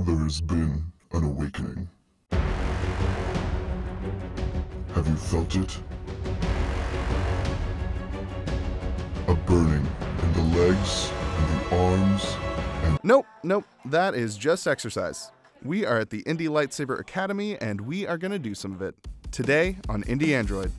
There's been an awakening. Have you felt it? A burning in the legs and the arms and... Nope, that is just exercise. We are at the Indy Lightsaber Academy, and we are going to do some of it. Today on Indy Android.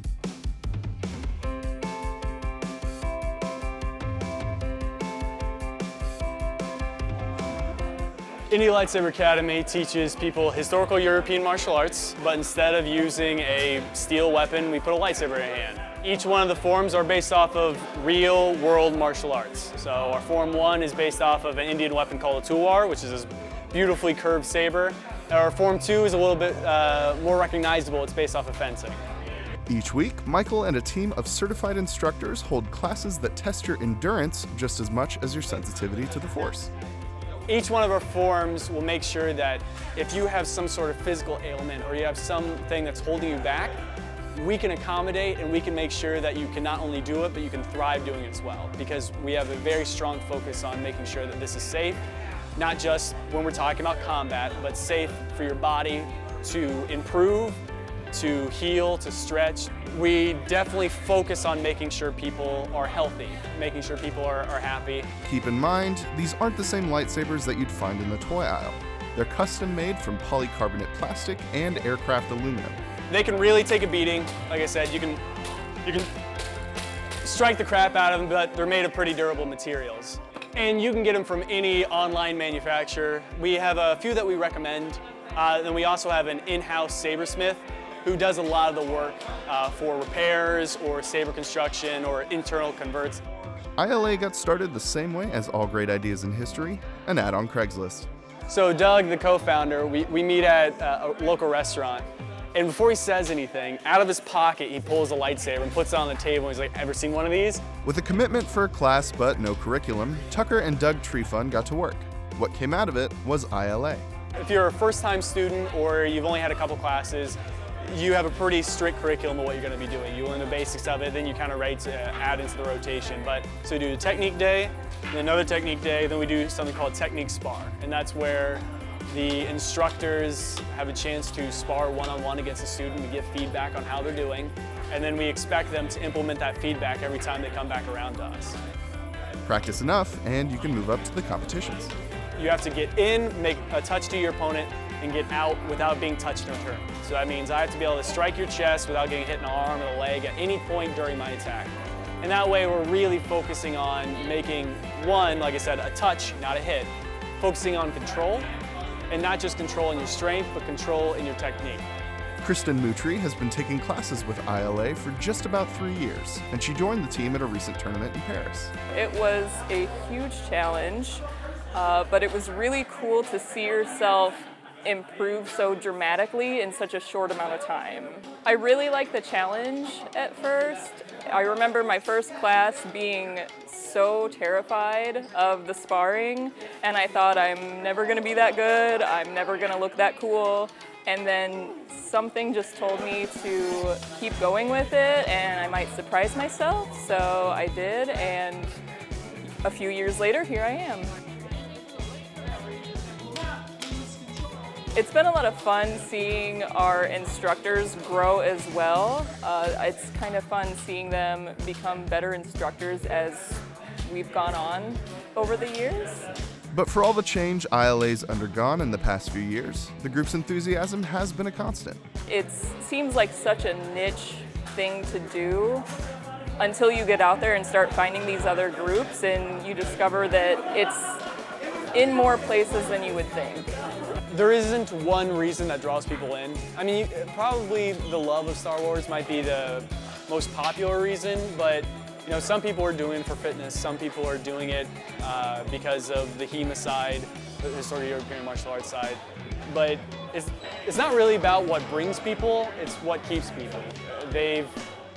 Indy Lightsaber Academy teaches people historical European martial arts, but instead of using a steel weapon, we put a lightsaber in your hand. Each one of the forms are based off of real-world martial arts. So our Form 1 is based off of an Indian weapon called a tulwar, which is this beautifully curved saber. Our Form 2 is a little bit more recognizable. It's based off of fencing. Each week, Michael and a team of certified instructors hold classes that test your endurance just as much as your sensitivity to the Force. Each one of our forms will make sure that if you have some sort of physical ailment or you have something that's holding you back, we can accommodate and we can make sure that you can not only do it, but you can thrive doing it as well. Because we have a very strong focus on making sure that this is safe, not just when we're talking about combat, but safe for your body to improve, to heal, to stretch. We definitely focus on making sure people are healthy, making sure people are happy. Keep in mind, these aren't the same lightsabers that you'd find in the toy aisle. They're custom made from polycarbonate plastic and aircraft aluminum. They can really take a beating. Like I said, you can strike the crap out of them, but they're made of pretty durable materials. And you can get them from any online manufacturer. We have a few that we recommend. Then we also have an in-house sabersmith who does a lot of the work for repairs or saber construction or internal converts. ILA got started the same way as all great ideas in history, an ad on Craigslist. So Doug, the co-founder, we meet at a local restaurant, and before he says anything, out of his pocket he pulls a lightsaber and puts it on the table and he's like, ever seen one of these? With a commitment for a class but no curriculum, Tucker and Doug Trefun got to work. What came out of it was ILA. If you're a first-time student or you've only had a couple classes, you have a pretty strict curriculum of what you're going to be doing. You learn the basics of it, then you kind of ready to add into the rotation. So we do a technique day, then another technique day, then we do something called technique spar. And that's where the instructors have a chance to spar one-on-one against a student to give feedback on how they're doing. And then we expect them to implement that feedback every time they come back around to us. Practice enough, and you can move up to the competitions. You have to get in, make a touch to your opponent, and get out without being touched in return. So that means I have to be able to strike your chest without getting hit in the arm or the leg at any point during my attack. And that way we're really focusing on making one, like I said, a touch, not a hit. Focusing on control, and not just control in your strength, but control in your technique. Kristin Moutrey has been taking classes with ILA for just about 3 years, and she joined the team at a recent tournament in Paris. It was a huge challenge, but it was really cool to see yourself improve so dramatically in such a short amount of time. I really liked the challenge at first. I remember my first class being so terrified of the sparring, and I thought I'm never going to be that good, I'm never going to look that cool, and then something just told me to keep going with it and I might surprise myself, so I did, and a few years later, here I am. It's been a lot of fun seeing our instructors grow as well. It's kind of fun seeing them become better instructors as we've gone on over the years. But for all the change ILA's undergone in the past few years, the group's enthusiasm has been a constant. It seems like such a niche thing to do until you get out there and start finding these other groups and you discover that it's in more places than you would think. There isn't one reason that draws people in. I mean, probably the love of Star Wars might be the most popular reason, but you know, some people are doing it for fitness, some people are doing it because of the HEMA side, the historical European martial arts side. But it's not really about what brings people, it's what keeps people. They've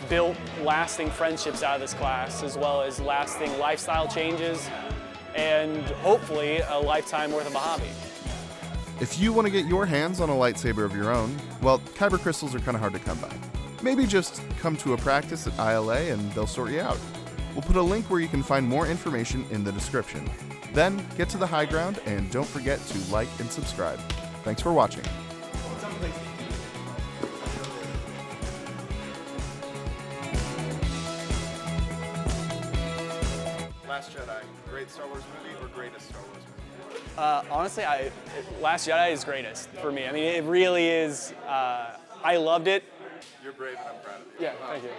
built lasting friendships out of this class, as well as lasting lifestyle changes, and hopefully a lifetime worth of a hobby. If you want to get your hands on a lightsaber of your own, well, kyber crystals are kind of hard to come by. Maybe just come to a practice at ILA and they'll sort you out. We'll put a link where you can find more information in the description. Then get to the high ground and don't forget to like and subscribe. Thanks for watching. Last Jedi, great Star Wars movie or greatest Star Wars movie? Honestly, Last Jedi is greatest for me. I mean, it really is. I loved it. You're brave and I'm proud of you. Yeah, thank you.